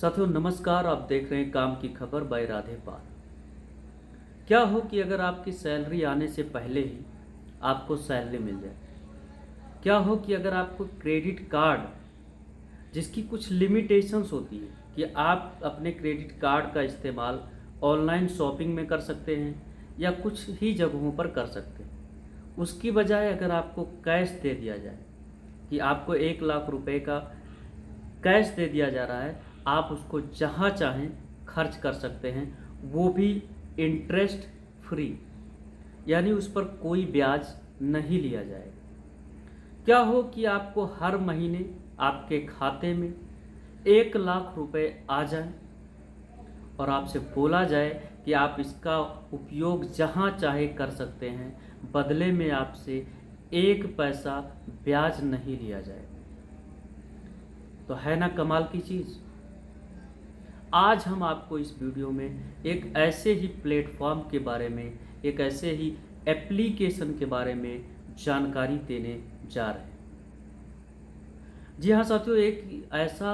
साथियों नमस्कार। आप देख रहे हैं काम की खबर बाय राधे पाल। क्या हो कि अगर आपकी सैलरी आने से पहले ही आपको सैलरी मिल जाए। क्या हो कि अगर आपको क्रेडिट कार्ड जिसकी कुछ लिमिटेशंस होती है कि आप अपने क्रेडिट कार्ड का इस्तेमाल ऑनलाइन शॉपिंग में कर सकते हैं या कुछ ही जगहों पर कर सकते हैं, उसकी बजाय अगर आपको कैश दे दिया जाए कि आपको 1 लाख रुपए का कैश दे दिया जा रहा है, आप उसको जहाँ चाहें खर्च कर सकते हैं, वो भी इंटरेस्ट फ्री, यानी उस पर कोई ब्याज नहीं लिया जाएगा। क्या हो कि आपको हर महीने आपके खाते में 1 लाख रुपए आ जाए और आपसे बोला जाए कि आप इसका उपयोग जहाँ चाहे कर सकते हैं, बदले में आपसे 1 पैसा ब्याज नहीं लिया जाए। तो है ना कमाल की चीज़। आज हम आपको इस वीडियो में एक ऐसे ही प्लेटफॉर्म के बारे में, एक ऐसे ही एप्लीकेशन के बारे में जानकारी देने जा रहे हैं। जी हाँ साथियों, एक ऐसा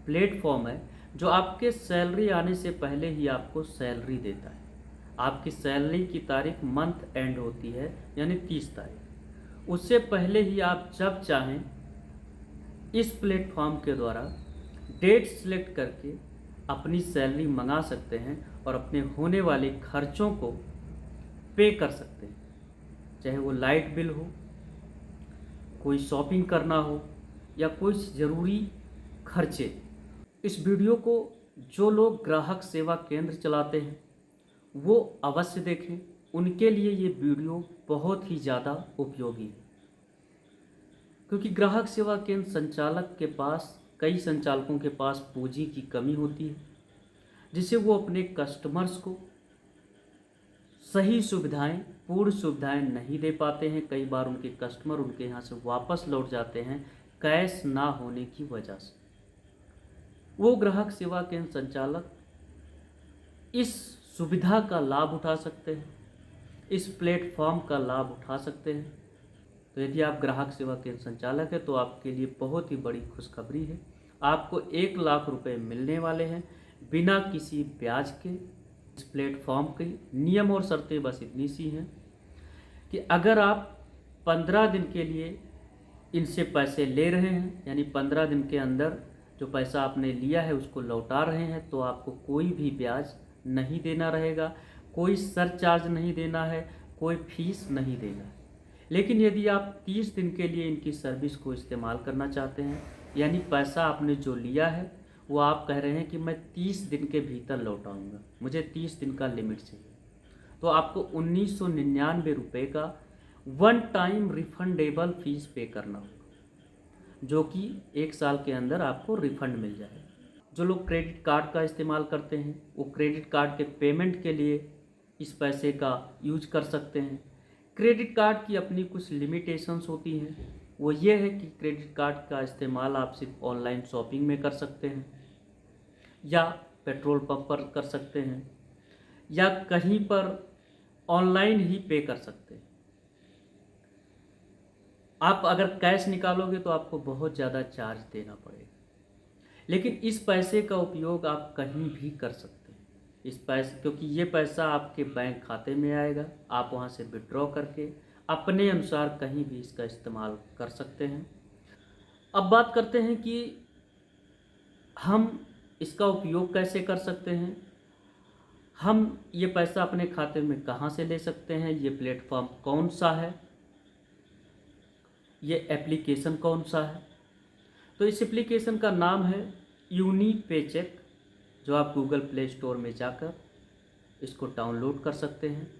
प्लेटफॉर्म है जो आपके सैलरी आने से पहले ही आपको सैलरी देता है। आपकी सैलरी की तारीख मंथ एंड होती है, यानी 30 तारीख। उससे पहले ही आप जब चाहें इस प्लेटफॉर्म के द्वारा डेट सिलेक्ट करके अपनी सैलरी मंगा सकते हैं और अपने होने वाले खर्चों को पे कर सकते हैं, चाहे वो लाइट बिल हो, कोई शॉपिंग करना हो या कोई ज़रूरी खर्चे। इस वीडियो को जो लोग ग्राहक सेवा केंद्र चलाते हैं वो अवश्य देखें, उनके लिए ये वीडियो बहुत ही ज़्यादा उपयोगी है। क्योंकि ग्राहक सेवा केंद्र संचालक के पास, कई संचालकों के पास पूंजी की कमी होती है, जिससे वो अपने कस्टमर्स को सही सुविधाएं, पूर्ण सुविधाएं नहीं दे पाते हैं। कई बार उनके कस्टमर उनके यहाँ से वापस लौट जाते हैं कैश ना होने की वजह से। वो ग्राहक सेवा केंद्र संचालक इस सुविधा का लाभ उठा सकते हैं, इस प्लेटफॉर्म का लाभ उठा सकते हैं। तो यदि आप ग्राहक सेवा केंद्र संचालक हैं तो आपके लिए बहुत ही बड़ी खुशखबरी है। आपको 1 लाख रुपए मिलने वाले हैं बिना किसी ब्याज के। इस प्लेटफॉर्म के नियम और शर्तें बस इतनी सी हैं कि अगर आप 15 दिन के लिए इनसे पैसे ले रहे हैं, यानी 15 दिन के अंदर जो पैसा आपने लिया है उसको लौटा रहे हैं, तो आपको कोई भी ब्याज नहीं देना रहेगा, कोई सरचार्ज नहीं देना है, कोई फीस नहीं देना है। लेकिन यदि आप 30 दिन के लिए इनकी सर्विस को इस्तेमाल करना चाहते हैं, यानी पैसा आपने जो लिया है वो आप कह रहे हैं कि मैं 30 दिन के भीतर लौटाऊंगा, मुझे 30 दिन का लिमिट चाहिए, तो आपको 1999 रुपये का वन टाइम रिफंडेबल फीस पे करना होगा, जो कि 1 साल के अंदर आपको रिफंड मिल जाएगा। जो लोग क्रेडिट कार्ड का इस्तेमाल करते हैं वो क्रेडिट कार्ड के पेमेंट के लिए इस पैसे का यूज कर सकते हैं। क्रेडिट कार्ड की अपनी कुछ लिमिटेशंस होती हैं, वो ये है कि क्रेडिट कार्ड का इस्तेमाल आप सिर्फ ऑनलाइन शॉपिंग में कर सकते हैं या पेट्रोल पंप पर कर सकते हैं या कहीं पर ऑनलाइन ही पे कर सकते हैं। आप अगर कैश निकालोगे तो आपको बहुत ज़्यादा चार्ज देना पड़ेगा, लेकिन इस पैसे का उपयोग आप कहीं भी कर सकते हैं। इस पैसे, क्योंकि ये पैसा आपके बैंक खाते में आएगा, आप वहाँ से विड्रॉ करके अपने अनुसार कहीं भी इसका इस्तेमाल कर सकते हैं। अब बात करते हैं कि हम इसका उपयोग कैसे कर सकते हैं, हम ये पैसा अपने खाते में कहाँ से ले सकते हैं, ये प्लेटफॉर्म कौन सा है, ये एप्लीकेशन कौन सा है। तो इस एप्लीकेशन का नाम है यूनी पेचेक, जो आप गूगल प्ले स्टोर में जाकर इसको डाउनलोड कर सकते हैं।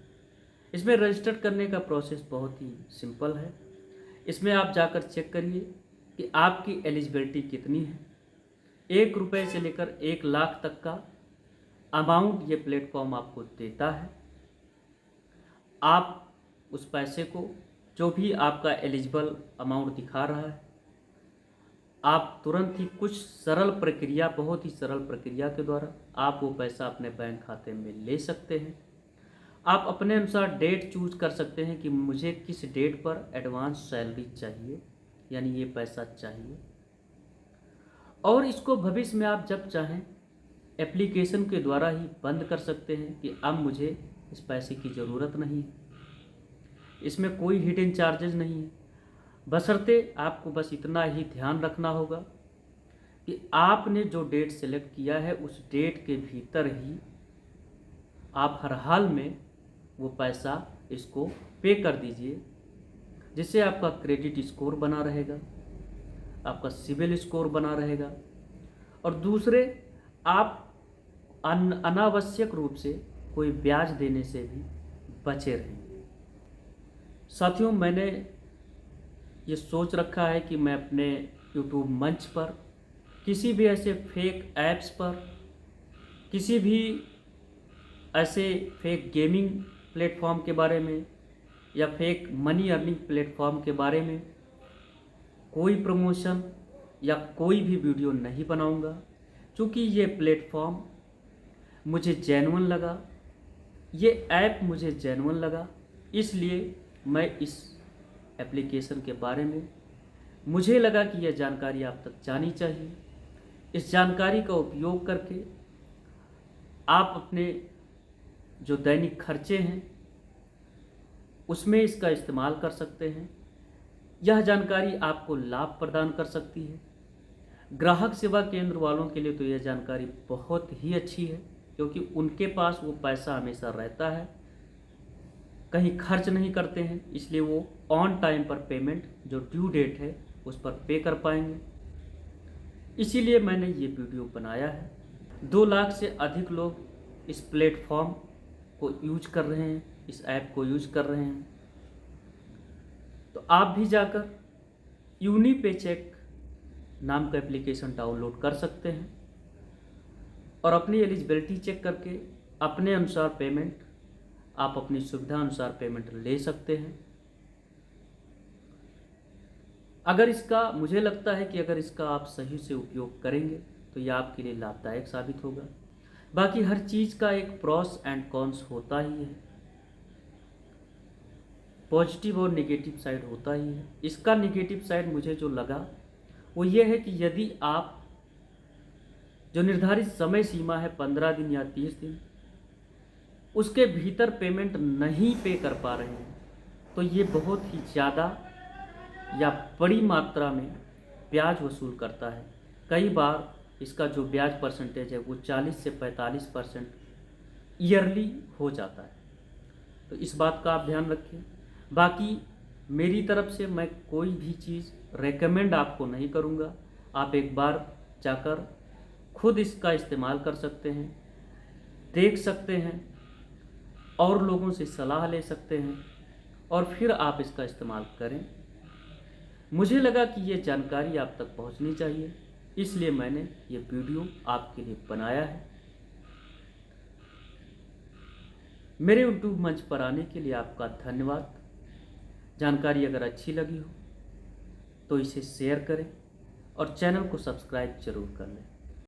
इसमें रजिस्टर करने का प्रोसेस बहुत ही सिंपल है। इसमें आप जाकर चेक करिए कि आपकी एलिजिबिलिटी कितनी है। 1 रुपये से लेकर 1 लाख तक का अमाउंट ये प्लेटफॉर्म आपको देता है। आप उस पैसे को, जो भी आपका एलिजिबल अमाउंट दिखा रहा है, आप तुरंत ही कुछ सरल प्रक्रिया, बहुत ही सरल प्रक्रिया के द्वारा आप वो पैसा अपने बैंक खाते में ले सकते हैं। आप अपने अनुसार डेट चूज कर सकते हैं कि मुझे किस डेट पर एडवांस सैलरी चाहिए, यानी ये पैसा चाहिए। और इसको भविष्य में आप जब चाहें एप्लीकेशन के द्वारा ही बंद कर सकते हैं कि अब मुझे इस पैसे की ज़रूरत नहीं है। इसमें कोई हिडन चार्जेस नहीं है, बशर्ते आपको बस इतना ही ध्यान रखना होगा कि आपने जो डेट सेलेक्ट किया है उस डेट के भीतर ही आप हर हाल में वो पैसा इसको पे कर दीजिए, जिससे आपका क्रेडिट स्कोर बना रहेगा, आपका सिबिल स्कोर बना रहेगा और दूसरे आप अनावश्यक रूप से कोई ब्याज देने से भी बचे रहेंगे। साथियों, मैंने ये सोच रखा है कि मैं अपने यूट्यूब मंच पर किसी भी ऐसे फेक ऐप्स पर, किसी भी ऐसे फेक गेमिंग प्लेटफॉर्म के बारे में या फेक मनी अर्निंग प्लेटफॉर्म के बारे में कोई प्रमोशन या कोई भी वीडियो नहीं बनाऊंगा, क्योंकि ये प्लेटफॉर्म मुझे जेन्युइन लगा, ये ऐप मुझे जेन्युइन लगा, इसलिए मैं इस एप्लीकेशन के बारे में मुझे लगा कि यह जानकारी आप तक जानी चाहिए। इस जानकारी का उपयोग करके आप अपने जो दैनिक खर्चे हैं उसमें इसका इस्तेमाल कर सकते हैं। यह जानकारी आपको लाभ प्रदान कर सकती है। ग्राहक सेवा केंद्र वालों के लिए तो यह जानकारी बहुत ही अच्छी है, क्योंकि उनके पास वो पैसा हमेशा रहता है, कहीं खर्च नहीं करते हैं, इसलिए वो ऑन टाइम पर पेमेंट जो ड्यू डेट है उस पर पे कर पाएंगे। इसीलिए मैंने ये वीडियो बनाया है। 2 लाख से अधिक लोग इस प्लेटफॉर्म को यूज कर रहे हैं, इस ऐप को यूज कर रहे हैं। तो आप भी जाकर यूनिपेचेक नाम का एप्लीकेशन डाउनलोड कर सकते हैं और अपनी एलिजिबिलिटी चेक करके अपने अनुसार पेमेंट, आप अपनी सुविधा अनुसार पेमेंट ले सकते हैं। अगर इसका, मुझे लगता है कि अगर इसका आप सही से उपयोग करेंगे तो यह आपके लिए लाभदायक साबित होगा। बाकी हर चीज़ का एक प्रॉस एंड कॉन्स होता ही है, पॉजिटिव और नेगेटिव साइड होता ही है। इसका नेगेटिव साइड मुझे जो लगा वो ये है कि यदि आप जो निर्धारित समय सीमा है 15 दिन या 30 दिन, उसके भीतर पेमेंट नहीं पे कर पा रहे हैं तो ये बहुत ही ज़्यादा या बड़ी मात्रा में ब्याज वसूल करता है। कई बार इसका जो ब्याज परसेंटेज है वो 40 से 45% ईयरली हो जाता है। तो इस बात का आप ध्यान रखें। बाकी मेरी तरफ से मैं कोई भी चीज़ रेकमेंड आपको नहीं करूँगा। आप एक बार जाकर खुद इसका इस्तेमाल कर सकते हैं, देख सकते हैं और लोगों से सलाह ले सकते हैं और फिर आप इसका इस्तेमाल करें। मुझे लगा कि ये जानकारी आप तक पहुंचनी चाहिए, इसलिए मैंने ये वीडियो आपके लिए बनाया है। मेरे यूट्यूब मंच पर आने के लिए आपका धन्यवाद। जानकारी अगर अच्छी लगी हो तो इसे शेयर करें और चैनल को सब्सक्राइब जरूर कर लें।